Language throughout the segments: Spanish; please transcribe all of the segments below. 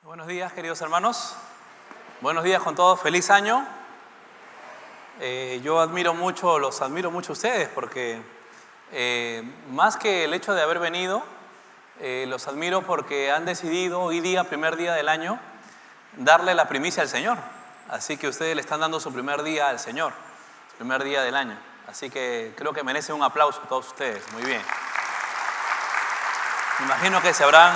Buenos días, queridos hermanos. Buenos días con todos. Feliz año. Yo los admiro mucho a ustedes porque más que el hecho de haber venido, los admiro porque han decidido hoy día, primer día del año, darle la primicia al Señor. Así que ustedes le están dando su primer día al Señor, su primer día del año. Así que creo que merecen un aplauso todos ustedes. Muy bien. Me imagino que se habrán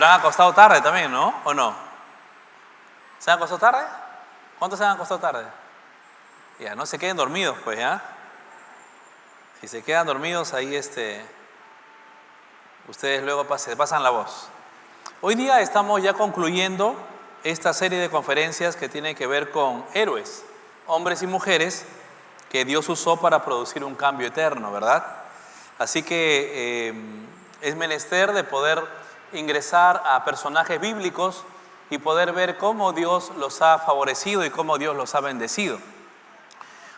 acostado tarde también, ¿no? ¿O no? ¿Se han acostado tarde? ¿Cuántos se han acostado tarde? Ya, no se queden dormidos, pues, ¿ya? Si se quedan dormidos, ahí ustedes luego pasan la voz. Hoy día estamos ya concluyendo esta serie de conferencias que tiene que ver con héroes, hombres y mujeres que Dios usó para producir un cambio eterno, ¿verdad? Así que es menester de poder ingresar a personajes bíblicos y poder ver cómo Dios los ha favorecido y cómo Dios los ha bendecido.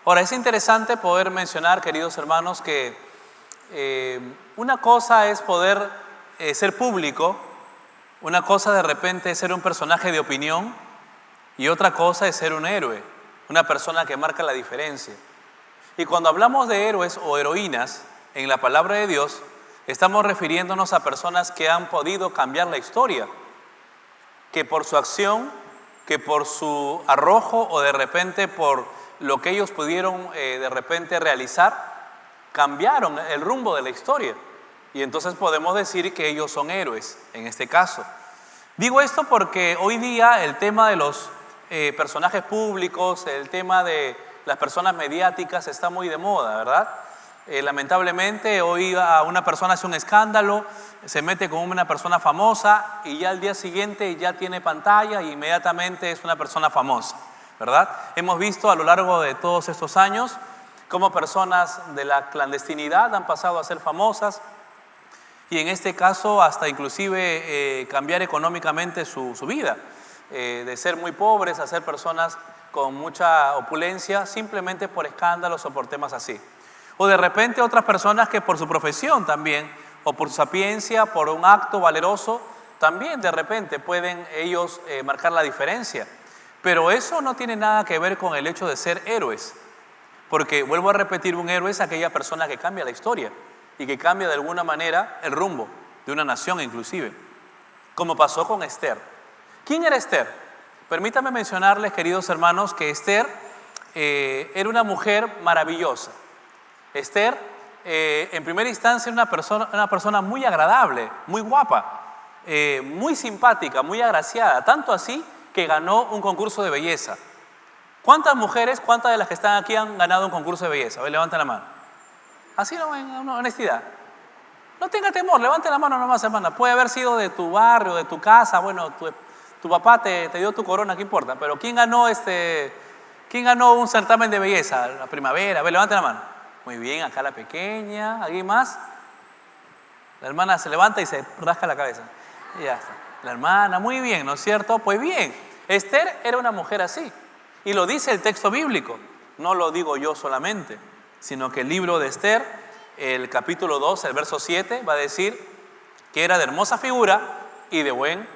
Ahora, es interesante poder mencionar, queridos hermanos, que una cosa es poder ser público, una cosa de repente es ser un personaje de opinión y otra cosa es ser un héroe, una persona que marca la diferencia. Y cuando hablamos de héroes o heroínas en la palabra de Dios, estamos refiriéndonos a personas que han podido cambiar la historia, que por su acción, que por su arrojo o de repente por lo que ellos pudieron de repente realizar, cambiaron el rumbo de la historia. Y entonces podemos decir que ellos son héroes en este caso. Digo esto porque hoy día el tema de los personajes públicos, el tema de las personas mediáticas está muy de moda, ¿verdad? Lamentablemente hoy a una persona hace un escándalo, se mete con una persona famosa y ya al día siguiente ya tiene pantalla y inmediatamente es una persona famosa, ¿verdad? Hemos visto a lo largo de todos estos años cómo personas de la clandestinidad han pasado a ser famosas y en este caso hasta inclusive cambiar económicamente su vida, de ser muy pobres a ser personas con mucha opulencia simplemente por escándalos o por temas así. O de repente otras personas que por su profesión también, o por su sapiencia, por un acto valeroso, también de repente pueden ellos marcar la diferencia. Pero eso no tiene nada que ver con el hecho de ser héroes. Porque, vuelvo a repetir, un héroe es aquella persona que cambia la historia y que cambia de alguna manera el rumbo de una nación inclusive. Como pasó con Esther. ¿Quién era Esther? Permítanme mencionarles, queridos hermanos, que Esther era una mujer maravillosa. Esther, en primera instancia, era una persona muy agradable, muy guapa, muy simpática, muy agraciada, tanto así que ganó un concurso de belleza. ¿Cuántas de las que están aquí han ganado un concurso de belleza? A ver, levanten la mano. Así no, en honestidad. No tenga temor, levanten la mano nomás, hermana. Puede haber sido de tu barrio, de tu casa, bueno, tu papá te dio tu corona, ¿qué importa? Pero ¿quién ganó un certamen de belleza? La primavera, a ver, levanten la mano. Muy bien, acá la pequeña. ¿Alguien más? La hermana se levanta y se rasca la cabeza. Y ya está. La hermana, muy bien, ¿no es cierto? Pues bien, Esther era una mujer así. Y lo dice el texto bíblico. No lo digo yo solamente, sino que el libro de Esther, el capítulo 2, el verso 7, va a decir que era de hermosa figura y de buen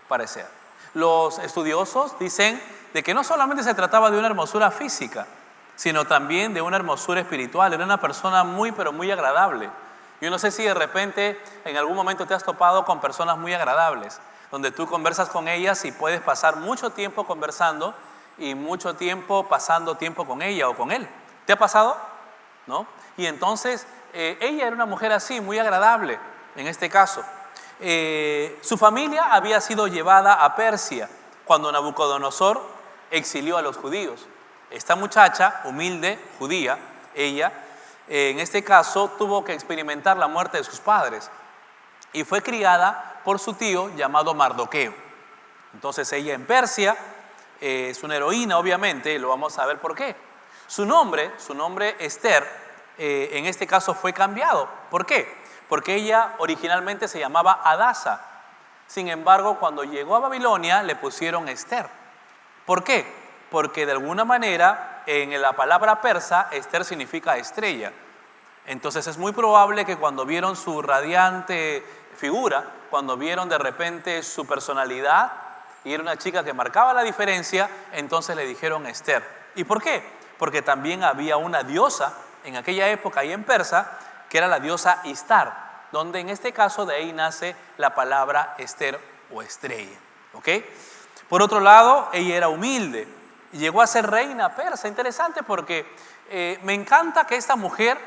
parecer. Los estudiosos dicen de que no solamente se trataba de una hermosura física, sino también de una hermosura espiritual. Era una persona muy, pero muy agradable. Yo no sé si de repente en algún momento te has topado con personas muy agradables, donde tú conversas con ellas y puedes pasar mucho tiempo conversando y mucho tiempo pasando tiempo con ella o con él. ¿Te ha pasado? ¿No? Y entonces ella era una mujer así, muy agradable en este caso. Su familia había sido llevada a Persia cuando Nabucodonosor exilió a los judíos. Esta muchacha, humilde, judía, ella, en este caso, tuvo que experimentar la muerte de sus padres y fue criada por su tío llamado Mardoqueo. Entonces ella en Persia es una heroína, obviamente, lo vamos a ver por qué. Su nombre Esther, en este caso fue cambiado. ¿Por qué? Porque ella originalmente se llamaba Hadasa. Sin embargo, cuando llegó a Babilonia le pusieron Esther. ¿Por qué? Porque de alguna manera en la palabra persa Esther significa estrella. Entonces es muy probable que cuando vieron su radiante figura cuando vieron de repente su personalidad y era una chica que marcaba la diferencia, entonces le dijeron Esther. ¿Y por qué? Porque también había una diosa en aquella época y en persa que era la diosa Istar, donde en este caso de ahí nace la palabra Esther o estrella. ¿Ok? Por otro lado, ella era humilde y llegó a ser reina persa. Interesante porque me encanta que esta mujer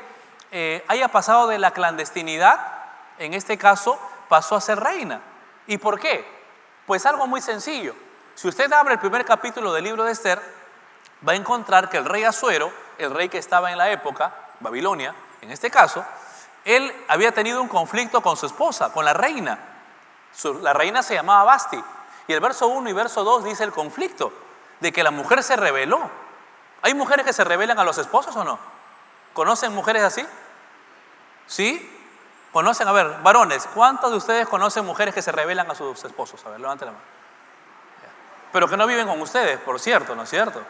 haya pasado de la clandestinidad, en este caso pasó a ser reina. ¿Y por qué? Pues algo muy sencillo. Si usted abre el primer capítulo del libro de Esther, va a encontrar que el rey Asuero, el rey que estaba en la época, Babilonia, en este caso, él había tenido un conflicto con su esposa, con la reina. La reina se llamaba Basti. Y el verso 1 y verso 2 dice el conflicto, de que la mujer se rebeló. ¿Hay mujeres que se rebelan a los esposos o no? ¿Conocen mujeres así? ¿Sí? ¿Conocen? A ver, varones, ¿cuántos de ustedes conocen mujeres que se rebelan a sus esposos? A ver, levanten la mano. Pero que no viven con ustedes, por cierto, ¿no es cierto?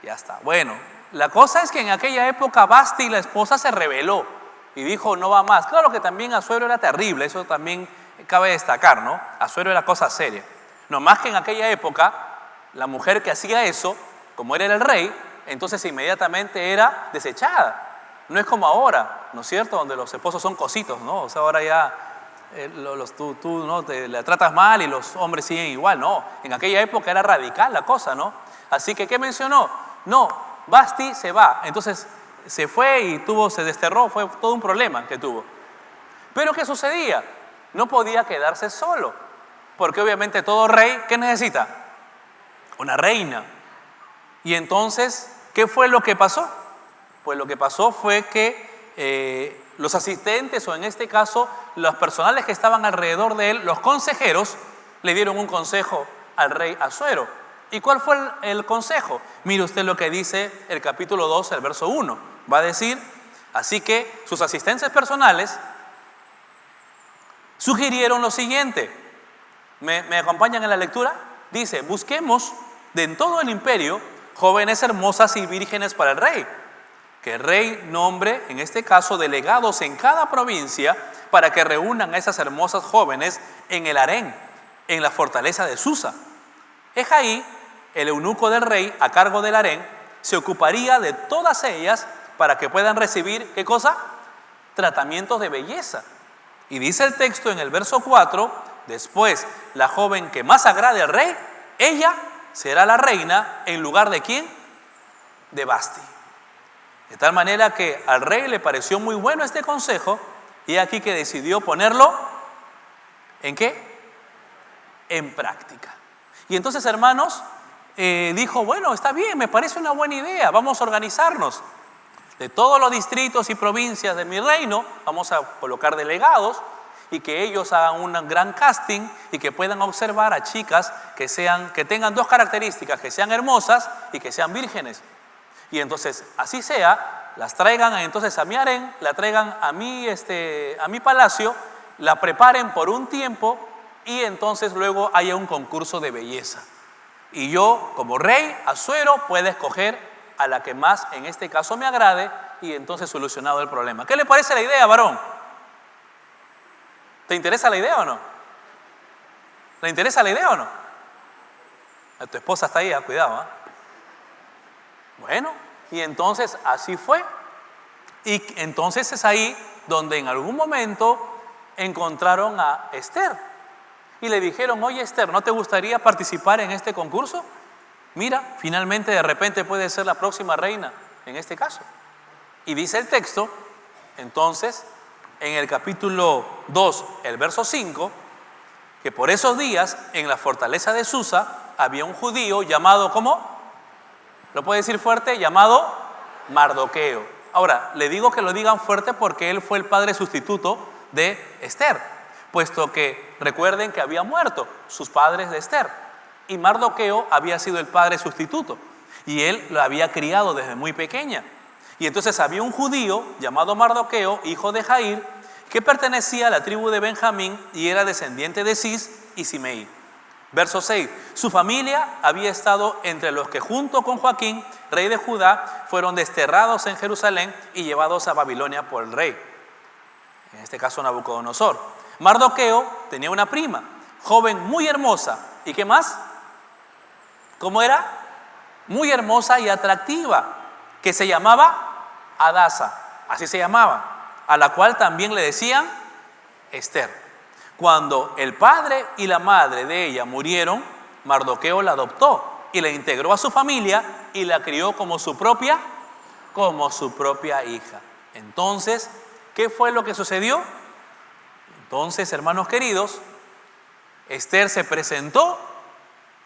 Ya está. Bueno, la cosa es que en aquella época Basti, la esposa, se rebeló y dijo no va más. Claro que también Asuero era terrible, eso también cabe destacar, ¿no? Asuero era cosa seria. No más que en aquella época, la mujer que hacía eso, como él era el rey, entonces inmediatamente era desechada. No es como ahora, ¿no es cierto? Donde los esposos son cositos, ¿no? O sea, ahora ya tú ¿no? la tratas mal y los hombres siguen igual. No, en aquella época era radical la cosa, ¿no? Así que, ¿qué mencionó? No, Basti se va. Entonces se fue y se desterró, fue todo un problema que tuvo. Pero ¿qué sucedía? No podía quedarse solo, porque obviamente todo rey, ¿qué necesita? Una reina. Y entonces, ¿qué fue lo que pasó? Pues lo que pasó fue que los asistentes, o en este caso, los personales que estaban alrededor de él, los consejeros, le dieron un consejo al rey Asuero. ¿Y cuál fue el consejo? Mire usted lo que dice el capítulo 2, el verso 1. Va a decir, así que sus asistentes personales sugirieron lo siguiente. ¿Me acompañan en la lectura? Dice, busquemos de en todo el imperio jóvenes hermosas y vírgenes para el rey. Que el rey nombre, en este caso, delegados en cada provincia para que reúnan a esas hermosas jóvenes en el harén, en la fortaleza de Susa. Ejaí, el eunuco del rey, a cargo del harén, se ocuparía de todas ellas para que puedan recibir, ¿qué cosa? Tratamientos de belleza. Y dice el texto en el verso 4, después, la joven que más agrade al rey, ella será la reina en lugar de ¿quién? De Basti. De tal manera que al rey le pareció muy bueno este consejo y aquí que decidió ponerlo, ¿en qué? En práctica. Y entonces, hermanos, dijo, bueno, está bien, me parece una buena idea, vamos a organizarnos. De todos los distritos y provincias de mi reino, vamos a colocar delegados y que ellos hagan un gran casting y que puedan observar a chicas que tengan dos características, que sean hermosas y que sean vírgenes. Y entonces, así sea, las traigan entonces a mi harén, la traigan a mi palacio, la preparen por un tiempo y entonces luego haya un concurso de belleza. Y yo, como rey, Asuero, pueda escoger a la que más, en este caso, me agrade y entonces solucionado el problema. ¿Qué le parece la idea, varón? ¿Te interesa la idea o no? ¿Le interesa la idea o no? A tu esposa está ahí, cuidado, ¿eh? Bueno, y entonces así fue. Y entonces es ahí donde en algún momento encontraron a Esther. Y le dijeron, oye Esther, ¿no te gustaría participar en este concurso? Mira, finalmente de repente puede ser la próxima reina en este caso. Y dice el texto, entonces, en el capítulo 2, el verso 5, que por esos días en la fortaleza de Susa había un judío llamado, ¿cómo? ¿Lo puede decir fuerte? Llamado Mardoqueo. Ahora, le digo que lo digan fuerte porque él fue el padre sustituto de Esther, puesto que recuerden que había muerto sus padres de Esther y Mardoqueo había sido el padre sustituto y él lo había criado desde muy pequeña. Y entonces había un judío llamado Mardoqueo, hijo de Jair, que pertenecía a la tribu de Benjamín y era descendiente de Cis y Simei. Verso 6. Su familia había estado entre los que junto con Joaquín, rey de Judá, fueron desterrados en Jerusalén y llevados a Babilonia por el rey. en este caso Nabucodonosor. Mardoqueo tenía una prima, joven muy hermosa. ¿Y qué más? ¿Cómo era? Muy hermosa y atractiva, que se llamaba Hadasa, así se llamaba, a la cual también le decían Esther. Cuando el padre y la madre de ella murieron, Mardoqueo la adoptó y la integró a su familia y la crió como su propia hija. Entonces, ¿qué fue lo que sucedió? Entonces, hermanos queridos, Esther se presentó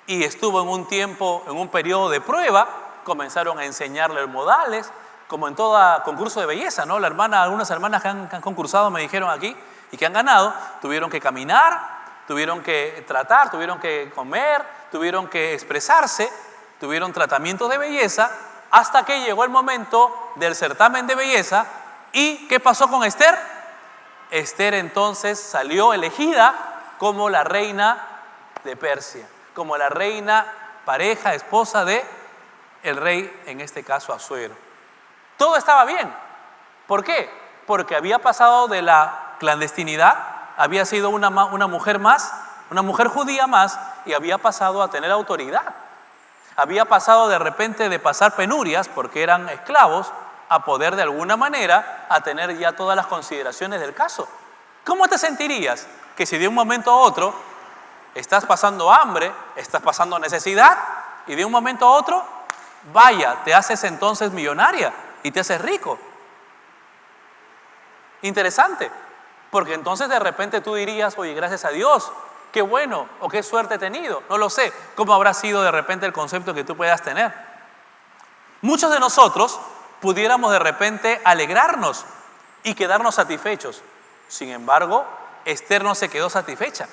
y estuvo en un tiempo, en un periodo de prueba. Comenzaron a enseñarle modales, como en todo concurso de belleza, ¿no? Algunas hermanas que han concursado me dijeron aquí y que han ganado, tuvieron que caminar, tuvieron que tratar, tuvieron que comer, tuvieron que expresarse, tuvieron tratamientos de belleza, hasta que llegó el momento del certamen de belleza. ¿Y qué pasó con Esther? Esther entonces salió elegida como la reina de Persia, como la reina, pareja, esposa de el rey, en este caso Asuero. Todo estaba bien. ¿Por qué? Porque había pasado de la clandestinidad, había sido una mujer más, una mujer judía más, y había pasado a tener autoridad. Había pasado de repente de pasar penurias, porque eran esclavos, a poder de alguna manera a tener ya todas las consideraciones del caso. ¿Cómo te sentirías que si de un momento a otro estás pasando hambre, estás pasando necesidad, y de un momento a otro, vaya, te haces entonces millonaria y te haces rico? Interesante, porque entonces de repente tú dirías, oye, gracias a Dios, qué bueno o qué suerte he tenido. No lo sé, cómo habrá sido de repente el concepto que tú puedas tener. Muchos de nosotros pudiéramos de repente alegrarnos y quedarnos satisfechos. Sin embargo, Esther no se quedó satisfecha.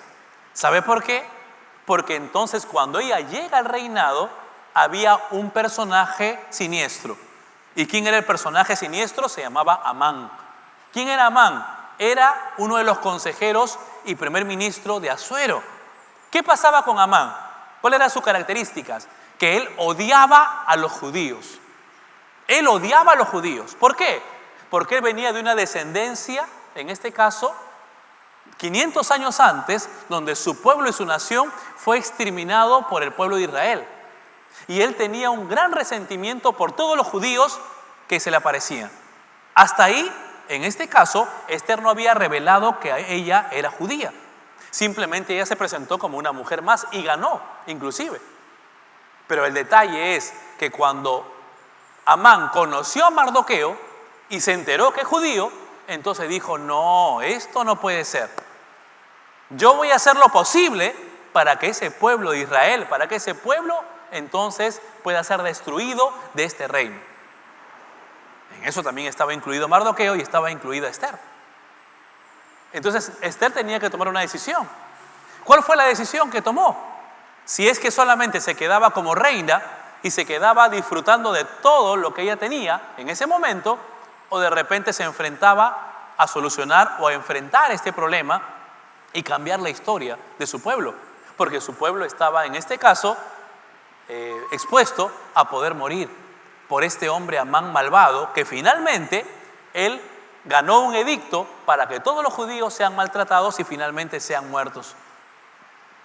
¿Sabe por qué? Porque entonces cuando ella llega al reinado, había un personaje siniestro. ¿Y quién era el personaje siniestro? Se llamaba Amán. ¿Quién era Amán? Era uno de los consejeros y primer ministro de Asuero. ¿Qué pasaba con Amán? ¿Cuáles eran sus características? Que él odiaba a los judíos. Él odiaba a los judíos. ¿Por qué? Porque él venía de una descendencia, en este caso, 500 años antes, donde su pueblo y su nación fue exterminado por el pueblo de Israel. Y él tenía un gran resentimiento por todos los judíos que se le aparecían. Hasta ahí, en este caso, Esther no había revelado que ella era judía. Simplemente ella se presentó como una mujer más y ganó, inclusive. Pero el detalle es que cuando Amán conoció a Mardoqueo y se enteró que es judío, entonces dijo, no, esto no puede ser. Yo voy a hacer lo posible para que ese pueblo de Israel, para que ese pueblo entonces pueda ser destruido de este reino. En eso también estaba incluido Mardoqueo y estaba incluida Esther. Entonces Esther tenía que tomar una decisión. ¿Cuál fue la decisión que tomó? Si es que solamente se quedaba como reina y se quedaba disfrutando de todo lo que ella tenía en ese momento, o de repente se enfrentaba a solucionar o a enfrentar este problema y cambiar la historia de su pueblo, porque su pueblo estaba en este caso expuesto a poder morir por este hombre Amán malvado, que finalmente él ganó un edicto para que todos los judíos sean maltratados y finalmente sean muertos,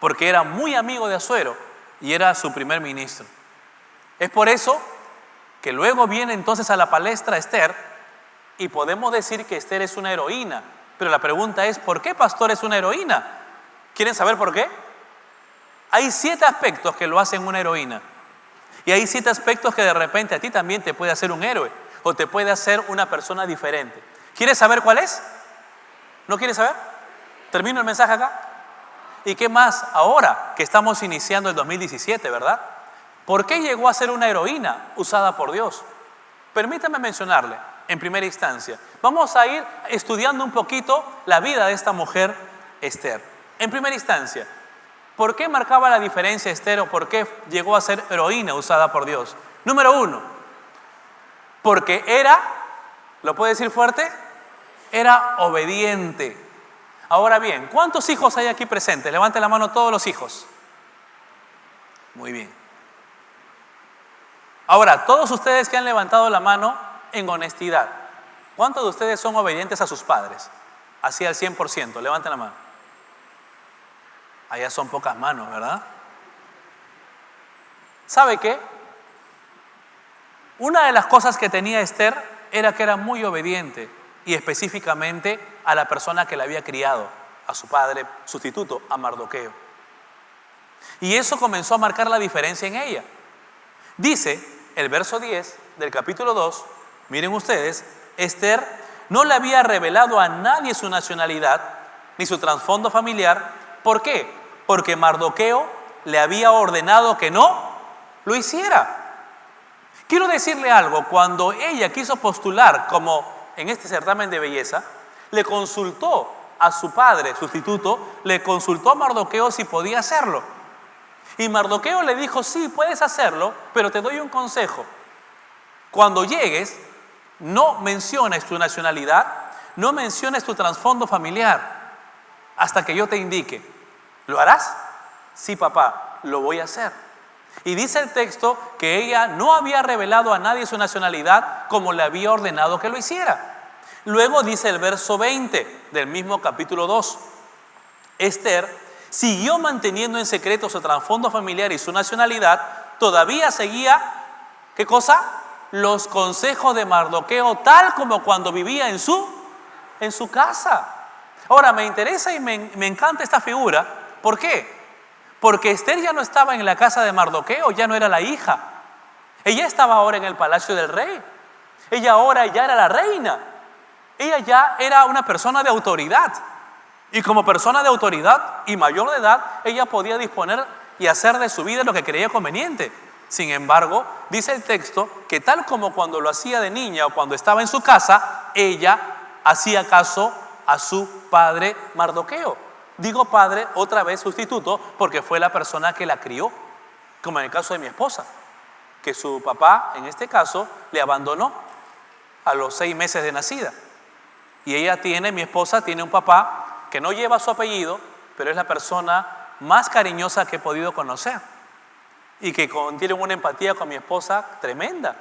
porque era muy amigo de Asuero y era su primer ministro. Es por eso que luego viene entonces a la palestra Esther, y podemos decir que Esther es una heroína, pero la pregunta es, ¿por qué, pastor, es una heroína? ¿Quieren saber por qué? Hay 7 aspectos que lo hacen una heroína, y hay 7 aspectos que de repente a ti también te puede hacer un héroe o te puede hacer una persona diferente. ¿Quieres saber cuál es? ¿No quieres saber? ¿Termino el mensaje acá? ¿Y qué más ahora que estamos iniciando el 2017, verdad? ¿Por qué llegó a ser una heroína usada por Dios? Permítame mencionarle en primera instancia. Vamos a ir estudiando un poquito la vida de esta mujer Esther. En primera instancia, ¿por qué marcaba la diferencia Esther o por qué llegó a ser heroína usada por Dios? Número 1, porque era, ¿lo puede decir fuerte? Era obediente. Ahora bien, ¿cuántos hijos hay aquí presentes? Levanten la mano todos los hijos. Muy bien. Ahora, todos ustedes que han levantado la mano en honestidad, ¿cuántos de ustedes son obedientes a sus padres? Así al 100%, levanten la mano. Allá son pocas manos, ¿verdad? ¿Sabe qué? Una de las cosas que tenía Esther era que era muy obediente, y específicamente a la persona que la había criado, a su padre sustituto, a Mardoqueo. Y eso comenzó a marcar la diferencia en ella. Dice el verso 10 del capítulo 2, miren ustedes, Esther no le había revelado a nadie su nacionalidad ni su trasfondo familiar. ¿Por qué? Porque Mardoqueo le había ordenado que no lo hiciera. Quiero decirle algo, cuando ella quiso postular como en este certamen de belleza, le consultó a su padre sustituto, le consultó a Mardoqueo si podía hacerlo. Y Mardoqueo le dijo, sí, puedes hacerlo, pero te doy un consejo. Cuando llegues, no menciones tu nacionalidad, no menciones tu trasfondo familiar, hasta que yo te indique. ¿Lo harás? Sí, papá, lo voy a hacer. Y dice el texto que ella no había revelado a nadie su nacionalidad como le había ordenado que lo hiciera. Luego dice el verso 20 del mismo capítulo 2. Esther siguió manteniendo en secreto su trasfondo familiar y su nacionalidad. Todavía seguía, ¿qué cosa? Los consejos de Mardoqueo, tal como cuando vivía en su casa. Ahora, me interesa y me encanta esta figura. ¿Por qué? Porque Esther ya no estaba en la casa de Mardoqueo, ya no era la hija. Ella estaba ahora en el palacio del rey. Ella ahora ya era la reina. Ella ya era una persona de autoridad. Y como persona de autoridad y mayor de edad, ella podía disponer y hacer de su vida lo que creía conveniente. Sin embargo, dice el texto que tal como cuando lo hacía de niña o cuando estaba en su casa, ella hacía caso a su padre Mardoqueo. Digo padre, otra vez sustituto, porque fue la persona que la crió, como en el caso de mi esposa, que su papá, en este caso, le abandonó a los 6 meses de nacida. Y mi esposa tiene un papá que no lleva su apellido, pero es la persona más cariñosa que he podido conocer. Y que tiene una empatía con mi esposa tremenda.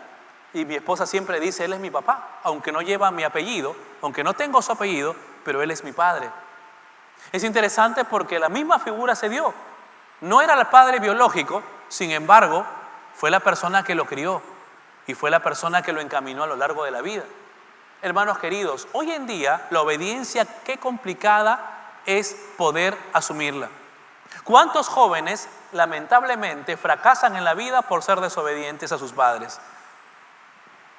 Y mi esposa siempre dice, él es mi papá, aunque no lleva mi apellido, aunque no tengo su apellido, pero él es mi padre. Es interesante porque la misma figura se dio. No era el padre biológico, sin embargo, fue la persona que lo crió y fue la persona que lo encaminó a lo largo de la vida. Hermanos queridos, hoy en día la obediencia, qué complicada es poder asumirla. ¿Cuántos jóvenes lamentablemente fracasan en la vida por ser desobedientes a sus padres?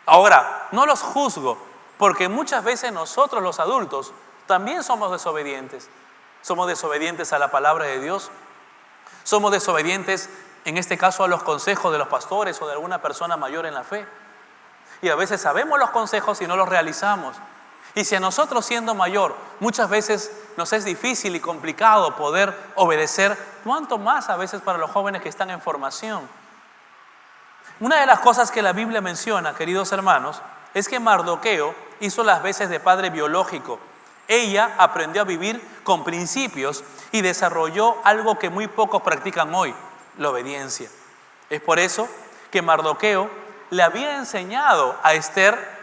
Ahora, no los juzgo, porque muchas veces nosotros los adultos también somos desobedientes. Somos desobedientes a la palabra de Dios. Somos desobedientes, en este caso, a los consejos de los pastores o de alguna persona mayor en la fe. Y a veces sabemos los consejos y no los realizamos. Y si a nosotros, siendo mayor, muchas veces nos es difícil y complicado poder obedecer, ¿cuánto más a veces para los jóvenes que están en formación? Una de las cosas que la Biblia menciona, queridos hermanos, es que Mardoqueo hizo las veces de padre biológico. Ella aprendió a vivir con principios y desarrolló algo que muy pocos practican hoy, la obediencia. Es por eso que Mardoqueo le había enseñado a Esther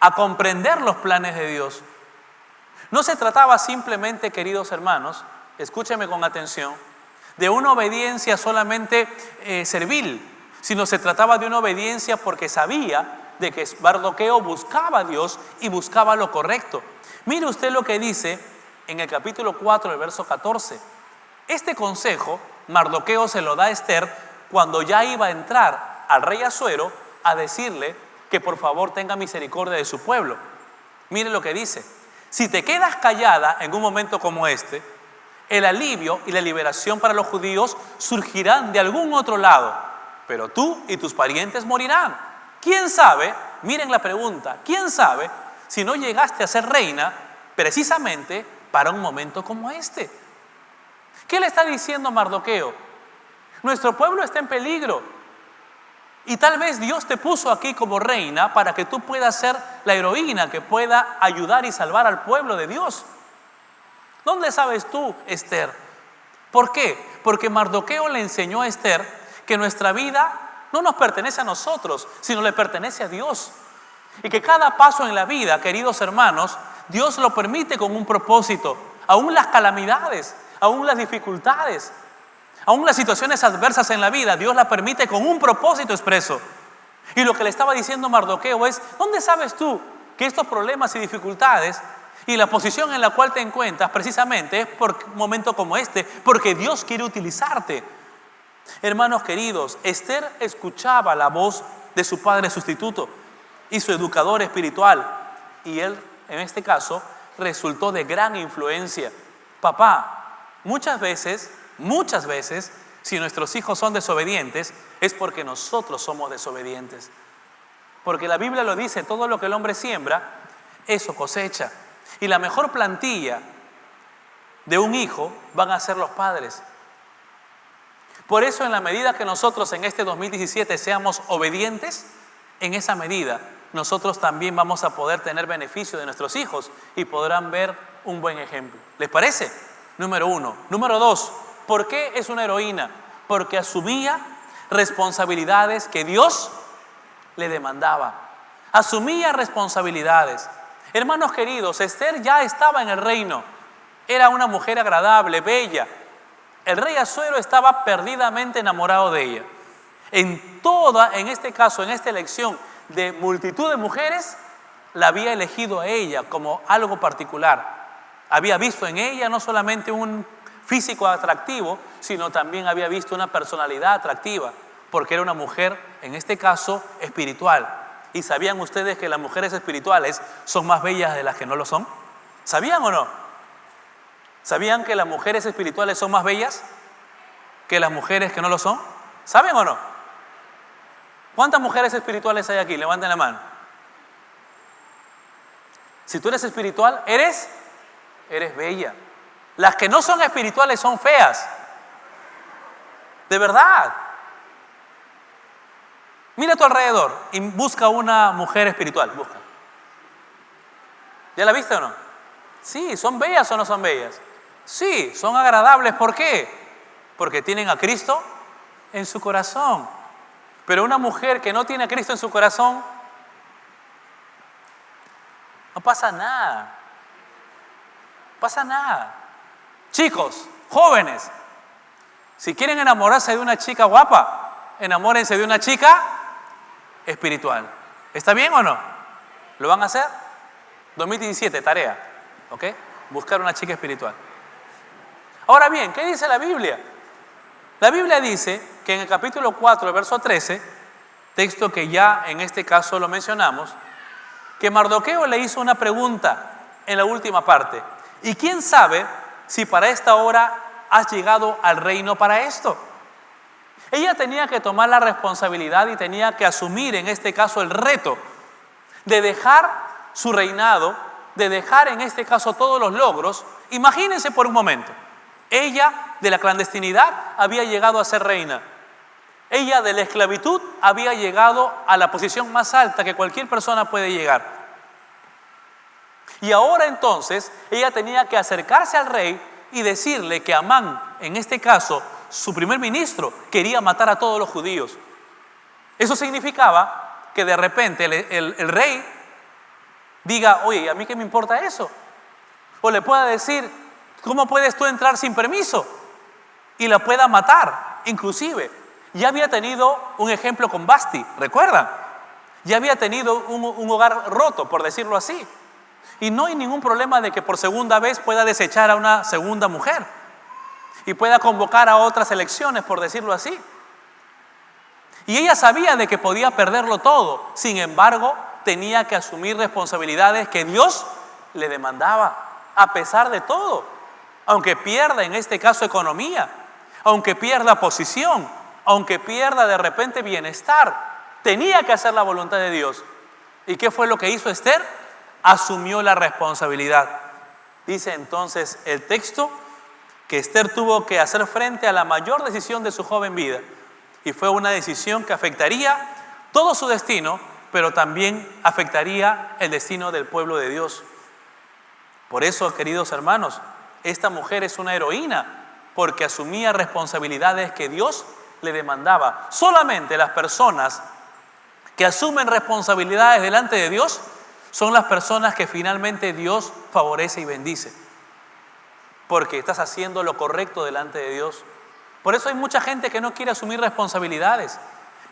a comprender los planes de Dios. No se trataba simplemente, queridos hermanos, escúchenme con atención, de una obediencia solamente servil, sino se trataba de una obediencia porque sabía de que Mardoqueo buscaba a Dios y buscaba lo correcto. Mire usted lo que dice en el capítulo 4, el verso 14. Este consejo Mardoqueo se lo da a Esther cuando ya iba a entrar al rey Asuero a decirle que por favor tenga misericordia de su pueblo. Mire lo que dice: si te quedas callada en un momento como este, el alivio y la liberación para los judíos surgirán de algún otro lado, pero tú y tus parientes morirán. ¿Quién sabe? Miren la pregunta, ¿quién sabe si no llegaste a ser reina precisamente para un momento como este? ¿Qué le está diciendo Mardoqueo? Nuestro pueblo está en peligro y tal vez Dios te puso aquí como reina para que tú puedas ser la heroína que pueda ayudar y salvar al pueblo de Dios. ¿Dónde sabes tú, Esther? ¿Por qué? Porque Mardoqueo le enseñó a Esther que nuestra vida no nos pertenece a nosotros, sino le pertenece a Dios. Y que cada paso en la vida, queridos hermanos, Dios lo permite con un propósito. Aún las calamidades, aún las dificultades, aún las situaciones adversas en la vida, Dios las permite con un propósito expreso. Y lo que le estaba diciendo Mardoqueo es: ¿dónde sabes tú que estos problemas y dificultades y la posición en la cual te encuentras precisamente es por un momento como este? Porque Dios quiere utilizarte. Hermanos queridos, Esther escuchaba la voz de su padre sustituto y su educador espiritual, y él, en este caso, resultó de gran influencia. Papá, muchas veces, si nuestros hijos son desobedientes, es porque nosotros somos desobedientes. Porque la Biblia lo dice: todo lo que el hombre siembra, eso cosecha. Y la mejor plantilla de un hijo van a ser los padres. Por eso, en la medida que nosotros en este 2017 seamos obedientes, en esa medida nosotros también vamos a poder tener beneficio de nuestros hijos y podrán ver un buen ejemplo. ¿Les parece? Número 1. Número 2, ¿por qué es una heroína? Porque asumía responsabilidades que Dios le demandaba. Asumía responsabilidades. Hermanos queridos, Esther ya estaba en el reino. Era una mujer agradable, bella. El rey Asuero estaba perdidamente enamorado de ella. En este caso, en esta elección de multitud de mujeres, la había elegido a ella como algo particular. Había visto en ella no solamente un físico atractivo, sino también había visto una personalidad atractiva, porque era una mujer, en este caso, espiritual. ¿Y sabían ustedes que las mujeres espirituales son más bellas de las que no lo son? ¿Sabían o no? ¿Sabían que las mujeres espirituales son más bellas que las mujeres que no lo son? ¿Saben o no? ¿Cuántas mujeres espirituales hay aquí? Levanten la mano. Si tú eres espiritual, eres bella. Las que no son espirituales son feas. De verdad. Mira a tu alrededor y busca una mujer espiritual. Busca. ¿Ya la viste o no? Sí, ¿son bellas o no son bellas? Sí, son agradables. ¿Por qué? Porque tienen a Cristo en su corazón. Pero una mujer que no tiene a Cristo en su corazón, no pasa nada. No pasa nada. Chicos, jóvenes, si quieren enamorarse de una chica guapa, enamórense de una chica espiritual. ¿Está bien o no? ¿Lo van a hacer? 2017, tarea. ¿Ok? Buscar una chica espiritual. Ahora bien, ¿qué dice la Biblia? La Biblia dice que en el capítulo 4, verso 13, texto que ya en este caso lo mencionamos, que Mardoqueo le hizo una pregunta en la última parte. ¿Y quién sabe si para esta hora has llegado al reino para esto? Ella tenía que tomar la responsabilidad y tenía que asumir en este caso el reto de dejar su reinado, de dejar en este caso todos los logros. Imagínense por un momento, ella de la clandestinidad había llegado a ser reina. Ella de la esclavitud había llegado a la posición más alta que cualquier persona puede llegar. Y ahora entonces ella tenía que acercarse al rey y decirle que Amán, en este caso su primer ministro, quería matar a todos los judíos. Eso significaba que de repente el rey diga: oye, ¿a mí qué me importa eso? O le pueda decir: ¿cómo puedes tú entrar sin permiso? Y la pueda matar. Inclusive, ya había tenido un ejemplo con Basti, ¿recuerdan? Ya había tenido un hogar roto, por decirlo así. Y no hay ningún problema de que por segunda vez pueda desechar a una segunda mujer y pueda convocar a otras elecciones, por decirlo así. Y ella sabía de que podía perderlo todo. Sin embargo, tenía que asumir responsabilidades que Dios le demandaba, a pesar de todo. Aunque pierda en este caso economía, aunque pierda posición, aunque pierda de repente bienestar, tenía que hacer la voluntad de Dios. ¿Y qué fue lo que hizo Esther? Asumió la responsabilidad. Dice entonces el texto que Esther tuvo que hacer frente a la mayor decisión de su joven vida, y fue una decisión que afectaría todo su destino, pero también afectaría el destino del pueblo de Dios. Por eso, queridos hermanos, esta mujer es una heroína, porque asumía responsabilidades que Dios le demandaba. Solamente las personas que asumen responsabilidades delante de Dios, son las personas que finalmente Dios favorece y bendice. Porque estás haciendo lo correcto delante de Dios. Por eso hay mucha gente que no quiere asumir responsabilidades.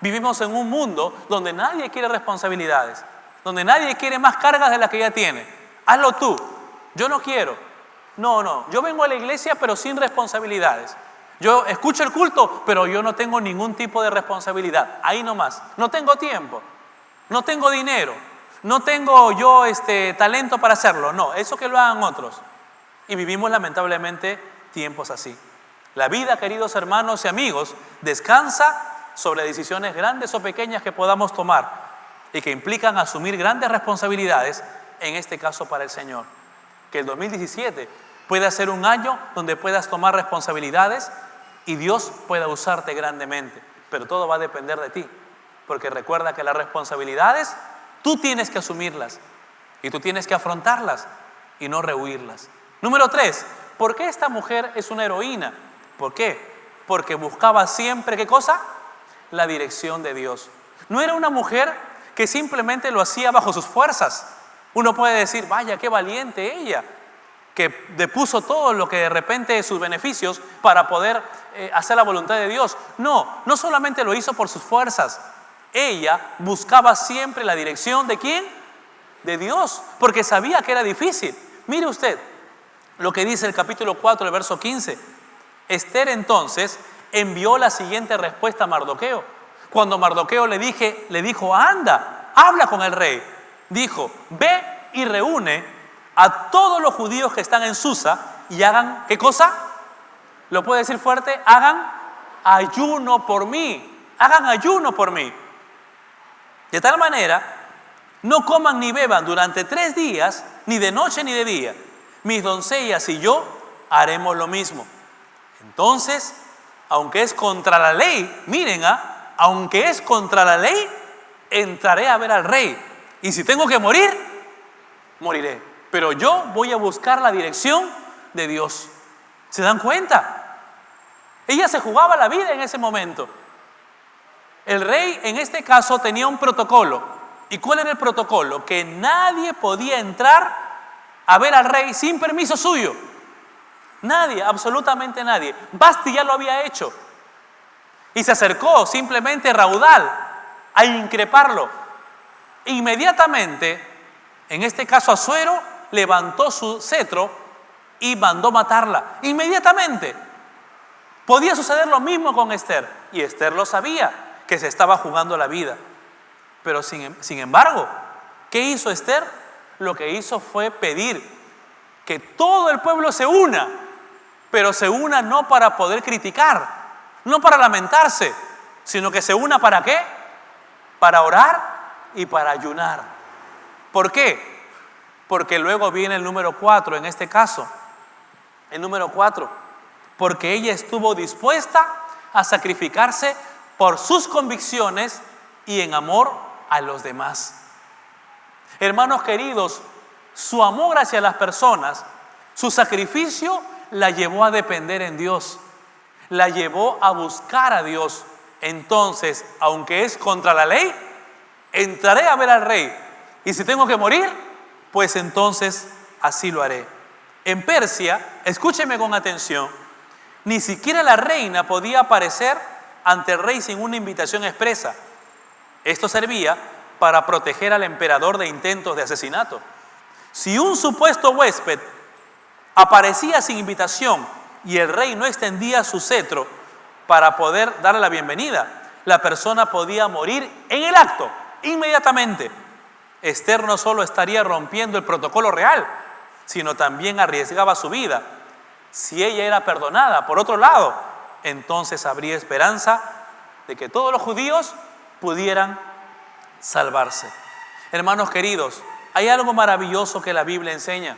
Vivimos en un mundo donde nadie quiere responsabilidades, donde nadie quiere más cargas de las que ya tiene. Hazlo tú, yo no quiero. No, yo vengo a la iglesia pero sin responsabilidades. Yo escucho el culto, pero yo no tengo ningún tipo de responsabilidad. Ahí nomás. No tengo tiempo, no tengo dinero, no tengo yo talento para hacerlo. No, eso que lo hagan otros. Y vivimos lamentablemente tiempos así. La vida, queridos hermanos y amigos, descansa sobre decisiones grandes o pequeñas que podamos tomar y que implican asumir grandes responsabilidades, en este caso para el Señor. Que el 2017 pueda ser un año donde puedas tomar responsabilidades y Dios pueda usarte grandemente. Pero todo va a depender de ti, porque recuerda que las responsabilidades tú tienes que asumirlas y tú tienes que afrontarlas y no rehuirlas. Número 3, ¿por qué esta mujer es una heroína? ¿Por qué? Porque buscaba siempre, ¿qué cosa? La dirección de Dios. No era una mujer que simplemente lo hacía bajo sus fuerzas. Uno puede decir, vaya, qué valiente ella, que depuso todo lo que de repente sus beneficios para poder hacer la voluntad de Dios. No solamente lo hizo por sus fuerzas. Ella buscaba siempre la dirección ¿de quién? De Dios, porque sabía que era difícil. Mire usted lo que dice el capítulo 4, el verso 15. Esther entonces envió la siguiente respuesta a Mardoqueo. Cuando Mardoqueo le dijo, anda, habla con el rey. Dijo, ve y reúne a todos los judíos que están en Susa y hagan, ¿qué cosa? ¿Lo puede decir fuerte? Hagan ayuno por mí. Hagan ayuno por mí. De tal manera, no coman ni beban durante 3 días, ni de noche ni de día. Mis doncellas y yo haremos lo mismo. Entonces, aunque es contra la ley, miren, aunque es contra la ley, entraré a ver al rey. Y si tengo que morir, moriré. Pero yo voy a buscar la dirección de Dios. ¿Se dan cuenta? Ella se jugaba la vida en ese momento. El rey en este caso tenía un protocolo. ¿Y cuál era el protocolo? Que nadie podía entrar a ver al rey sin permiso suyo. Nadie, absolutamente nadie. Basti ya lo había hecho. Y se acercó simplemente raudal a increparlo. Inmediatamente, en este caso Asuero, levantó su cetro y mandó matarla. Inmediatamente. Podía suceder lo mismo con Esther. Y Esther lo sabía, que se estaba jugando la vida. Pero sin embargo, ¿qué hizo Esther? Lo que hizo fue pedir que todo el pueblo se una, pero se una no para poder criticar, no para lamentarse, sino que se una ¿para qué? Para orar y para ayunar. ¿Por qué? Porque luego viene el número 4 en este caso. El número 4, porque ella estuvo dispuesta a sacrificarse por sus convicciones y en amor a los demás. Hermanos queridos, su amor hacia las personas, su sacrificio la llevó a depender en Dios, la llevó a buscar a Dios. Entonces, aunque es contra la ley, entraré a ver al rey. Y si tengo que morir, pues entonces así lo haré. En Persia, escúcheme con atención, ni siquiera la reina podía aparecer ante el rey sin una invitación expresa. Esto servía para proteger al emperador de intentos de asesinato. Si un supuesto huésped aparecía sin invitación y el rey no extendía su cetro para poder darle la bienvenida, la persona podía morir en el acto, inmediatamente. Esther no solo estaría rompiendo el protocolo real, sino también arriesgaba su vida. Si ella era perdonada, por otro lado, entonces habría esperanza de que todos los judíos pudieran salvarse. Hermanos queridos, hay algo maravilloso que la Biblia enseña,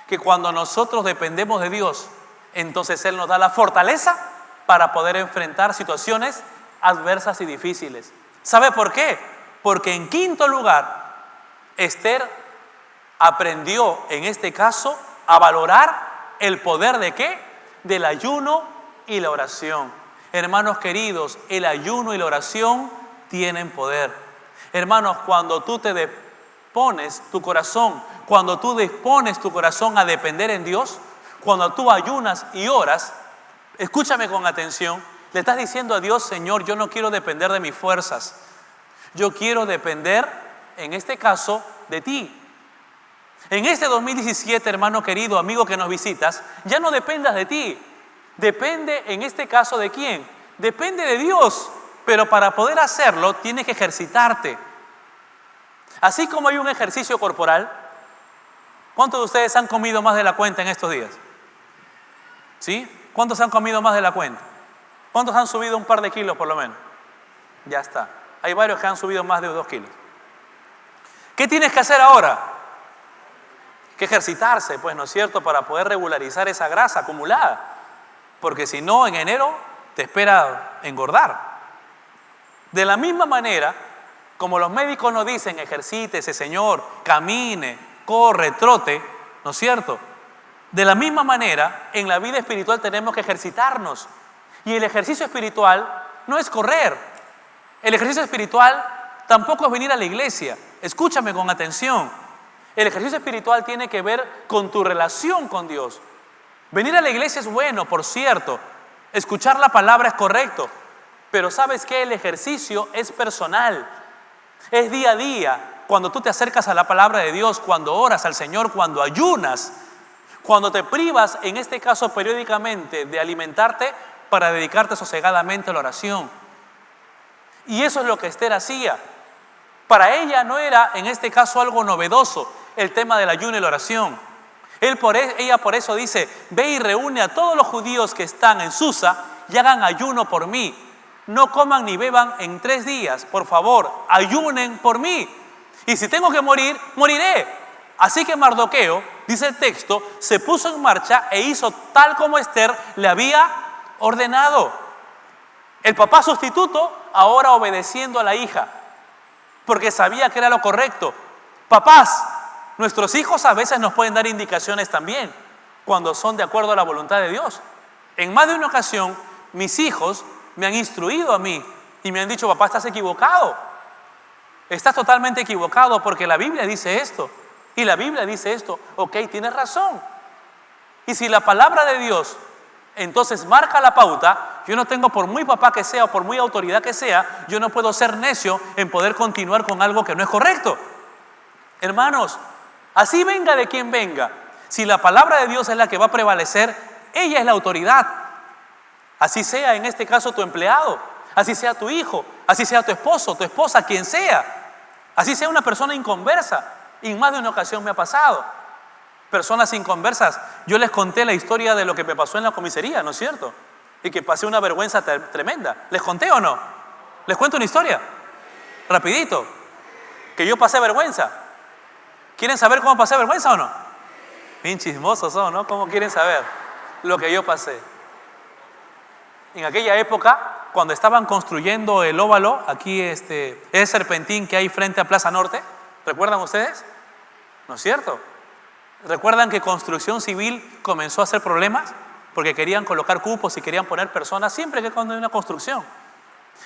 que cuando nosotros dependemos de Dios, entonces Él nos da la fortaleza para poder enfrentar situaciones adversas y difíciles. ¿Sabe por qué? Porque en quinto lugar, Esther aprendió en este caso a valorar el poder ¿de qué? Del ayuno y la oración. Hermanos queridos, el ayuno y la oración tienen poder. Hermanos, cuando tú te dispones tu corazón, cuando tú dispones tu corazón a depender en Dios, cuando tú ayunas y oras, escúchame con atención, le estás diciendo a Dios: Señor, yo no quiero depender de mis fuerzas, yo quiero depender, en este caso, de ti. En este 2017, hermano querido, amigo que nos visitas, ya no dependas de ti. Depende, en este caso, ¿de quién? Depende de Dios. Pero para poder hacerlo, tienes que ejercitarte. Así como hay un ejercicio corporal, ¿cuántos de ustedes han comido más de la cuenta en estos días? ¿Sí? ¿Cuántos han comido más de la cuenta? ¿Cuántos han subido un par de kilos por lo menos? Ya está. Hay varios que han subido más de 2 kilos. ¿Qué tienes que hacer ahora? Que ejercitarse, pues, ¿no es cierto?, para poder regularizar esa grasa acumulada, porque si no, en enero te espera engordar. De la misma manera, como los médicos nos dicen: ejercítese, Señor, camine, corre, trote, ¿no es cierto? De la misma manera, en la vida espiritual tenemos que ejercitarnos. Y el ejercicio espiritual no es correr. El ejercicio espiritual tampoco es venir a la iglesia. Escúchame con atención. El ejercicio espiritual tiene que ver con tu relación con Dios. Venir a la iglesia es bueno, por cierto. Escuchar la palabra es correcto. Pero ¿sabes qué? El ejercicio es personal. Es día a día. Cuando tú te acercas a la palabra de Dios, cuando oras al Señor, cuando ayunas, cuando te privas, en este caso periódicamente, de alimentarte para dedicarte sosegadamente a la oración. Y eso es lo que Esther hacía. Para ella no era, en este caso, algo novedoso el tema del ayuno y la oración. Ella por eso dice: ve y reúne a todos los judíos que están en Susa y hagan ayuno por mí. No coman ni beban en 3 días. Por favor, ayunen por mí. Y si tengo que morir, moriré. Así que Mardoqueo, dice el texto, se puso en marcha e hizo tal como Esther le había ordenado. El papá sustituto ahora obedeciendo a la hija, porque sabía que era lo correcto. Papás, nuestros hijos a veces nos pueden dar indicaciones también, cuando son de acuerdo a la voluntad de Dios. En más de una ocasión, mis hijos me han instruido a mí y me han dicho: papá, estás equivocado. Estás totalmente equivocado, porque la Biblia dice esto. Y la Biblia dice esto. Ok, tienes razón. Y si la palabra de Dios entonces marca la pauta, yo no tengo, por muy papá que sea o por muy autoridad que sea, yo no puedo ser necio en poder continuar con algo que no es correcto. Hermanos, así venga de quien venga, si la palabra de Dios es la que va a prevalecer, ella es la autoridad. Así sea, en este caso, tu empleado, así sea tu hijo, así sea tu esposo, tu esposa, quien sea, así sea una persona inconversa. Y en más de una ocasión me ha pasado. Personas inconversas. Yo les conté la historia de lo que me pasó en la comisaría, ¿no es cierto? Y que pasé una vergüenza tremenda. ¿Les conté o no? ¿Les cuento una historia? Rapidito. Que yo pasé vergüenza. ¿Quieren saber cómo pasé vergüenza o no? Bien chismosos son, ¿no? ¿Cómo quieren saber lo que yo pasé? En aquella época, cuando estaban construyendo el óvalo, aquí ese serpentín que hay frente a Plaza Norte, ¿recuerdan ustedes? ¿No es cierto? ¿Recuerdan que Construcción Civil comenzó a hacer problemas? Porque querían colocar cupos y querían poner personas siempre que cuando hay una construcción.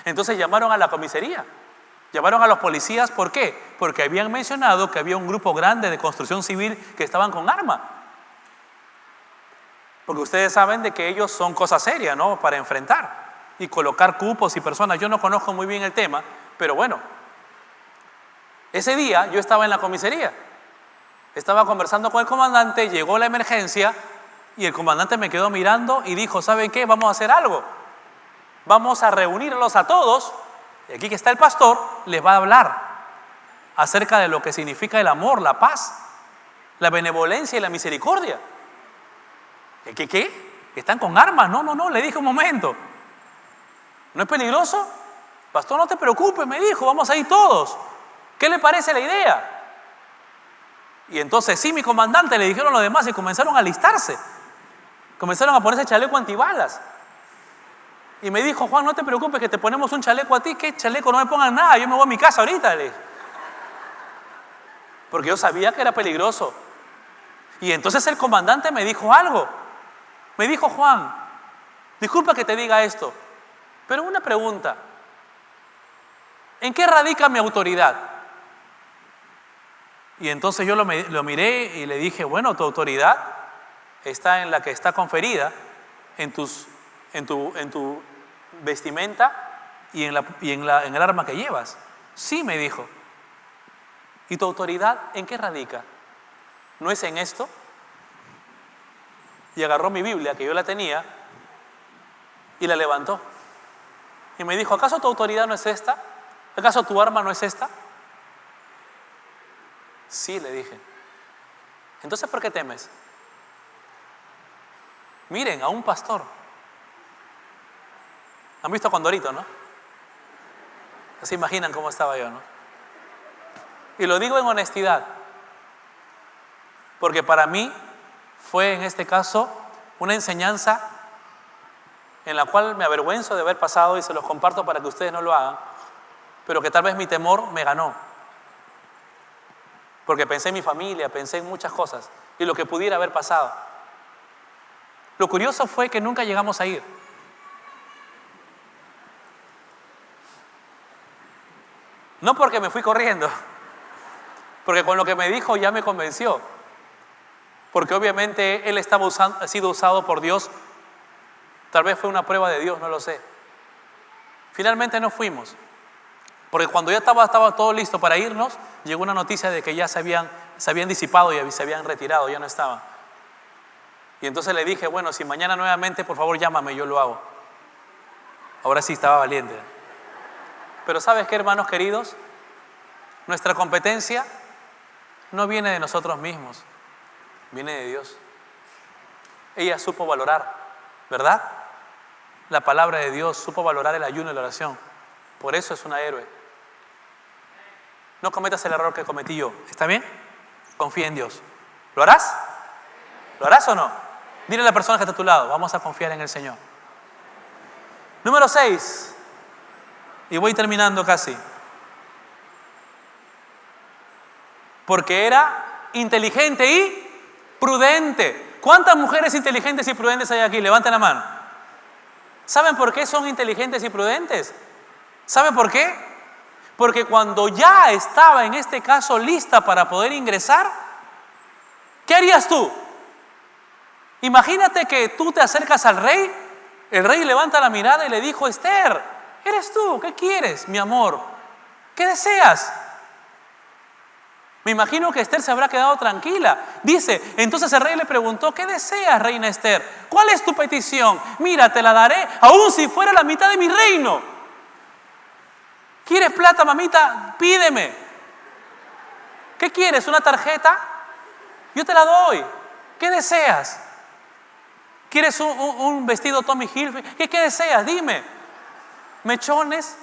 Entonces llamaron a la comisaría, llamaron a los policías. ¿Por qué? Porque habían mencionado que había un grupo grande de Construcción Civil que estaban con arma. Porque ustedes saben de que ellos son cosas serias, ¿no? Para enfrentar y colocar cupos y personas. Yo no conozco muy bien el tema, pero bueno. Ese día yo estaba en la comisaría, estaba conversando con el comandante, llegó la emergencia y el comandante me quedó mirando y dijo: ¿saben qué? Vamos a hacer algo. Vamos a reunirlos a todos, y aquí que está el pastor, les va a hablar acerca de lo que significa el amor, la paz, la benevolencia y la misericordia. ¿Qué? ¿Están con armas? No, le dije un momento. ¿No es peligroso? Pastor, no te preocupes, me dijo, vamos a ir todos. ¿Qué le parece la idea? Y entonces sí, mi comandante, le dijeron los demás y comenzaron a alistarse. Comenzaron a ponerse chaleco antibalas. Y me dijo: Juan, no te preocupes que te ponemos un chaleco a ti. ¿Qué chaleco? No me pongan nada, yo me voy a mi casa ahorita. Le dije. Porque yo sabía que era peligroso. Y entonces el comandante me dijo algo. Me dijo: Juan, disculpa que te diga esto, pero una pregunta. ¿En qué radica mi autoridad? Y entonces yo lo miré y le dije, bueno, tu autoridad está en la que está conferida en tu vestimenta y en el arma que llevas. Sí, me dijo. ¿Y tu autoridad en qué radica? ¿No es en esto? Y agarró mi Biblia, que yo la tenía, y la levantó. Y me dijo, ¿acaso tu autoridad no es esta? ¿Acaso tu arma no es esta? Sí, le dije. Entonces, ¿por qué temes? Miren, a un pastor. ¿Han visto a Condorito, no? ¿Se imaginan cómo estaba yo, no? Y lo digo en honestidad, porque para mí fue en este caso una enseñanza en la cual me avergüenzo de haber pasado y se los comparto para que ustedes no lo hagan, pero que tal vez mi temor me ganó. Porque pensé en mi familia, pensé en muchas cosas y lo que pudiera haber pasado. Lo curioso fue que nunca llegamos a ir. No porque me fui corriendo, porque con lo que me dijo ya me convenció. Porque obviamente él ha sido usado por Dios. Tal vez fue una prueba de Dios, no lo sé. Finalmente no fuimos. Porque cuando ya estaba todo listo para irnos, llegó una noticia de que ya se habían disipado y se habían retirado, ya no estaban. Y entonces le dije, bueno, si mañana nuevamente, por favor llámame, yo lo hago. Ahora sí estaba valiente. Pero ¿sabes qué, hermanos queridos? Nuestra competencia no viene de nosotros mismos, viene de Dios. Ella supo valorar, ¿verdad? La palabra de Dios, supo valorar el ayuno y la oración. Por eso es una héroe. No cometas el error que cometí yo. ¿Está bien? Confía en Dios. ¿Lo harás? ¿Lo harás o no? Dile a la persona que está a tu lado, vamos a confiar en el Señor. Número 6. Y voy terminando casi. Porque era inteligente y prudente. ¿Cuántas mujeres inteligentes y prudentes hay aquí? Levanten la mano. ¿Saben por qué son inteligentes y prudentes? ¿Saben por qué? Porque cuando ya estaba en este caso lista para poder ingresar, ¿qué harías tú? Imagínate que tú te acercas al rey, el rey levanta la mirada y le dijo, Esther, ¿eres tú? ¿Qué quieres, mi amor? ¿Qué deseas? Me imagino que Esther se habrá quedado tranquila. Dice, entonces el rey le preguntó, ¿qué deseas, reina Esther? ¿Cuál es tu petición? Mira, te la daré, aun si fuera la mitad de mi reino. ¿Quieres plata, mamita? Pídeme. ¿Qué quieres? ¿Una tarjeta? Yo te la doy. ¿Qué deseas? ¿Quieres un vestido Tommy Hilfiger? ¿Qué deseas? Dime. ¿Mechones?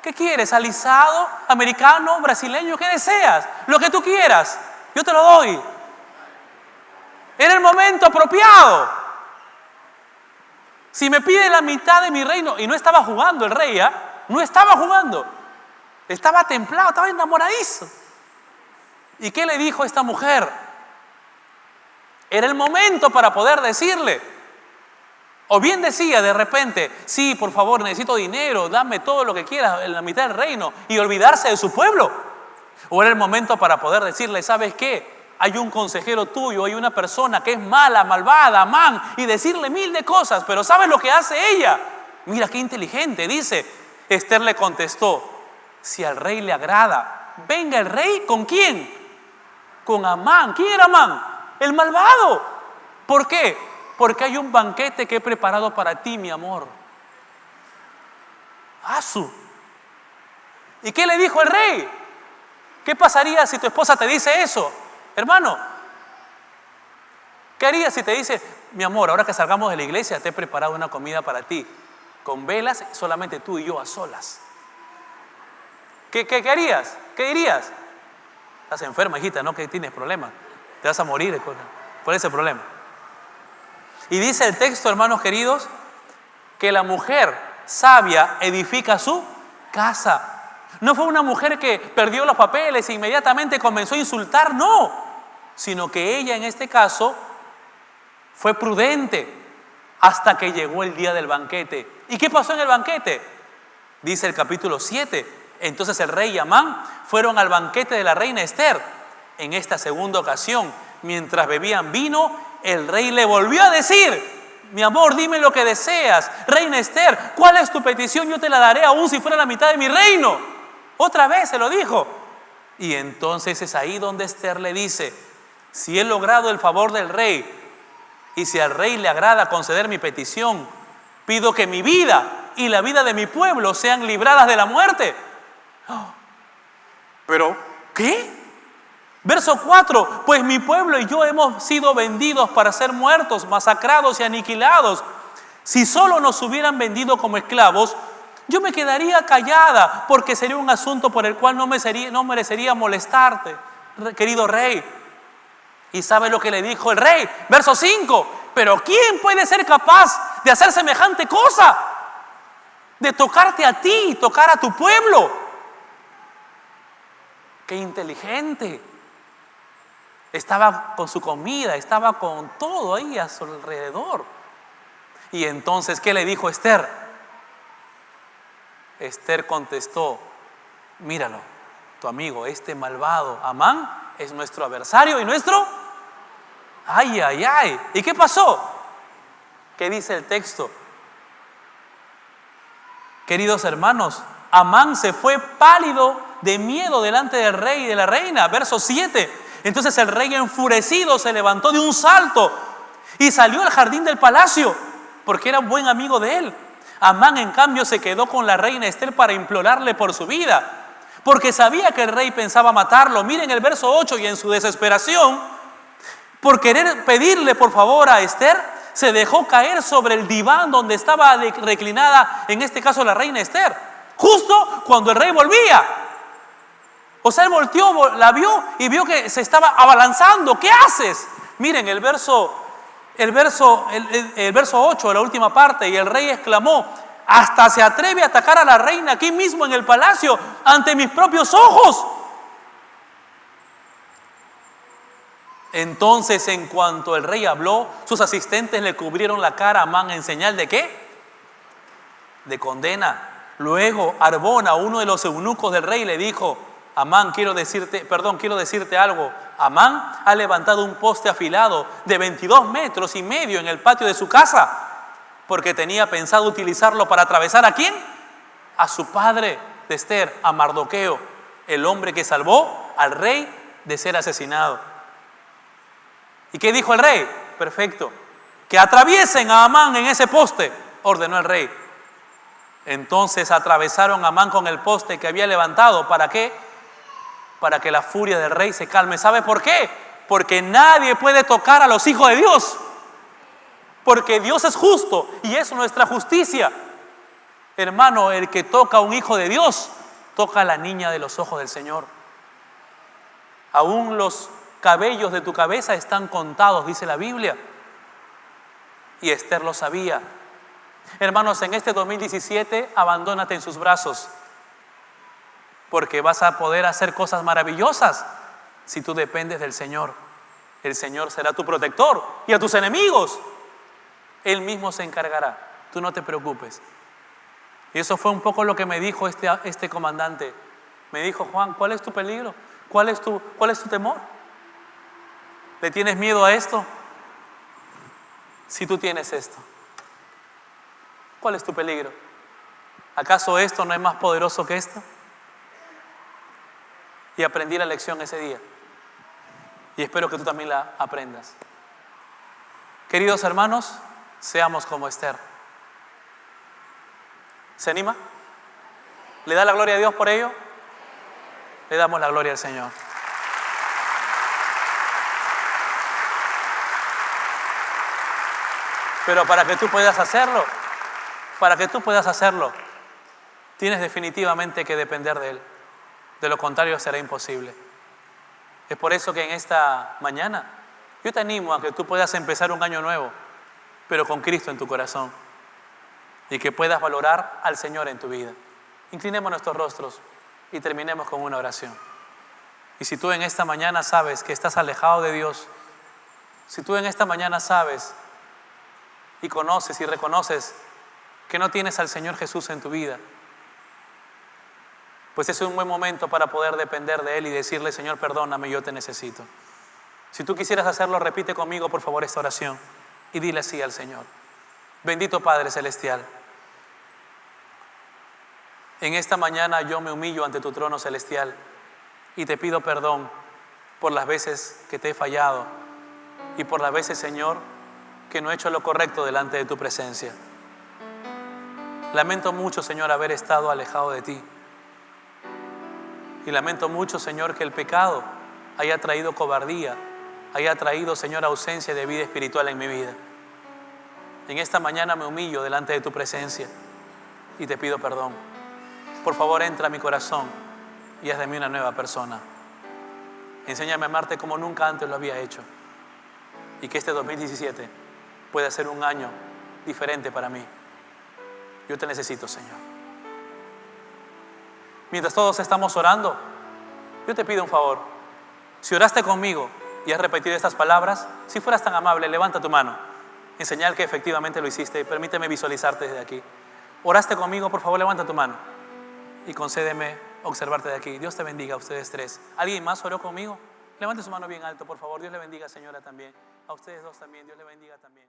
¿Qué quieres? ¿Alisado? ¿Americano? ¿Brasileño? ¿Qué deseas? Lo que tú quieras. Yo te lo doy. Era el momento apropiado. Si me pide la mitad de mi reino, y no estaba jugando el rey, ¿eh? No estaba jugando. Estaba templado, estaba enamoradizo. ¿Y qué le dijo esta mujer? Era el momento para poder decirle. O bien decía de repente, sí, por favor, necesito dinero, dame todo lo que quieras en la mitad del reino, y olvidarse de su pueblo. O era el momento para poder decirle, ¿sabes qué? Hay un consejero tuyo, hay una persona que es mala, malvada, Amán, y decirle 1000 de cosas, pero ¿sabes lo que hace ella? Mira qué inteligente, dice. Esther le contestó, si al rey le agrada, venga el rey, ¿con quién? Con Amán. ¿Quién era Amán? El malvado. ¿Por qué? Porque hay un banquete que he preparado para ti, mi amor. ¡Asu! ¿Y qué le dijo el rey? ¿Qué pasaría si tu esposa te dice eso? Hermano, ¿qué harías si te dice, mi amor, ahora que salgamos de la iglesia, te he preparado una comida para ti, con velas, solamente tú y yo a solas? ¿Qué harías? ¿Qué dirías? Estás enferma, hijita, ¿no? Que tienes problemas. Te vas a morir. ¿Cuál es el problema? Y dice el texto, hermanos queridos, que la mujer sabia edifica su casa. No fue una mujer que perdió los papeles e inmediatamente comenzó a insultar, no. Sino que ella en este caso fue prudente hasta que llegó el día del banquete. ¿Y qué pasó en el banquete? Dice el capítulo 7. Entonces el rey y Amán fueron al banquete de la reina Ester. En esta segunda ocasión, mientras bebían vino, el rey le volvió a decir: mi amor, dime lo que deseas. Reina Ester, ¿cuál es tu petición? Yo te la daré aún si fuera la mitad de mi reino. Otra vez se lo dijo. Y entonces es ahí donde Ester le dice: si he logrado el favor del rey y si al rey le agrada conceder mi petición, pido que mi vida y la vida de mi pueblo sean libradas de la muerte. ¿Pero qué? Verso 4, pues mi pueblo y yo hemos sido vendidos para ser muertos, masacrados y aniquilados. Si solo nos hubieran vendido como esclavos, yo me quedaría callada, porque sería un asunto por el cual no merecería molestarte, querido rey. ¿Y sabe lo que le dijo el rey? Verso 5, pero ¿quién puede ser capaz de hacer semejante cosa? De tocarte a ti y tocar a tu pueblo. ¡Qué inteligente! Estaba con su comida, estaba con todo ahí a su alrededor. Y entonces, ¿qué le dijo Ester? Ester contestó: míralo, tu amigo, este malvado Amán es nuestro adversario y nuestro... ¡Ay, ay, ay! ¿Y qué pasó? ¿Qué dice el texto? Queridos hermanos, Amán se fue pálido de miedo delante del rey y de la reina. Verso 7. Entonces el rey, enfurecido, se levantó de un salto y salió al jardín del palacio, porque era un buen amigo de él. Amán, en cambio, se quedó con la reina Ester para implorarle por su vida, porque sabía que el rey pensaba matarlo. Miren el verso 8, y en su desesperación, por querer pedirle por favor a Ester, se dejó caer sobre el diván donde estaba reclinada, en este caso la reina Ester, justo cuando el rey volvía. O sea, él volteó, la vio y vio que se estaba abalanzando. ¿Qué haces? Miren el verso 8, la última parte. Y el rey exclamó: hasta se atreve a atacar a la reina aquí mismo en el palacio, ante mis propios ojos. Entonces, en cuanto el rey habló, sus asistentes le cubrieron la cara a Amán en señal de ¿qué? De condena. Luego Arbona, uno de los eunucos del rey, le dijo: Amán, quiero decirte algo. Amán ha levantado un poste afilado de 22 metros y medio en el patio de su casa, porque tenía pensado utilizarlo para atravesar ¿a quién? A su padre de Ester, a Mardoqueo, el hombre que salvó al rey de ser asesinado. ¿Y qué dijo el rey? Perfecto. Que atraviesen a Amán en ese poste, ordenó el rey. Entonces atravesaron a Amán con el poste que había levantado. ¿Para qué? Para que la furia del rey se calme. ¿Sabe por qué? Porque nadie puede tocar a los hijos de Dios. Porque Dios es justo y es nuestra justicia. Hermano, el que toca a un hijo de Dios, toca a la niña de los ojos del Señor. Aún los cabellos de tu cabeza están contados, dice la Biblia. Y Ester lo sabía. Hermanos, en este 2017, abandónate en sus brazos, porque vas a poder hacer cosas maravillosas si tú dependes del Señor. El Señor será tu protector, y a tus enemigos Él mismo se encargará. Tú no te preocupes. Y eso fue un poco lo que me dijo este comandante. Me dijo: Juan, ¿cuál es tu peligro? ¿Cuál es tu temor? ¿Le tienes miedo a esto? Si tú tienes esto, ¿cuál es tu peligro? ¿Acaso esto no es más poderoso que esto? Y aprendí la lección ese día. Y espero que tú también la aprendas. Queridos hermanos, seamos como Ester. ¿Se anima? ¿Le da la gloria a Dios por ello? Le damos la gloria al Señor. Pero para que tú puedas hacerlo, tienes definitivamente que depender de Él. De lo contrario será imposible. Es por eso que en esta mañana yo te animo a que tú puedas empezar un año nuevo, pero con Cristo en tu corazón, y que puedas valorar al Señor en tu vida. Inclinemos nuestros rostros y terminemos con una oración. Y si tú en esta mañana sabes que estás alejado de Dios, si tú en esta mañana sabes y conoces y reconoces que no tienes al Señor Jesús en tu vida, pues es un buen momento para poder depender de Él y decirle: Señor, perdóname, yo te necesito. Si tú quisieras hacerlo, repite conmigo, por favor, esta oración y dile así al Señor: bendito Padre Celestial, en esta mañana yo me humillo ante tu trono celestial y te pido perdón por las veces que te he fallado y por las veces, Señor, que no he hecho lo correcto delante de tu presencia. Lamento mucho, Señor, haber estado alejado de ti. Y lamento mucho, Señor, que el pecado haya traído cobardía, haya traído, Señor, ausencia de vida espiritual en mi vida. En esta mañana me humillo delante de tu presencia y te pido perdón. Por favor, entra a mi corazón y haz de mí una nueva persona. Enséñame a amarte como nunca antes lo había hecho. Y que este 2017 pueda ser un año diferente para mí. Yo te necesito, Señor. Mientras todos estamos orando, yo te pido un favor. Si oraste conmigo y has repetido estas palabras, si fueras tan amable, levanta tu mano en señal que efectivamente lo hiciste y permíteme visualizarte desde aquí. ¿Oraste conmigo? Por favor, levanta tu mano y concédeme observarte de aquí. Dios te bendiga a ustedes tres. ¿Alguien más oró conmigo? Levante su mano bien alto, por favor. Dios le bendiga, señora, también. A ustedes dos también. Dios le bendiga también.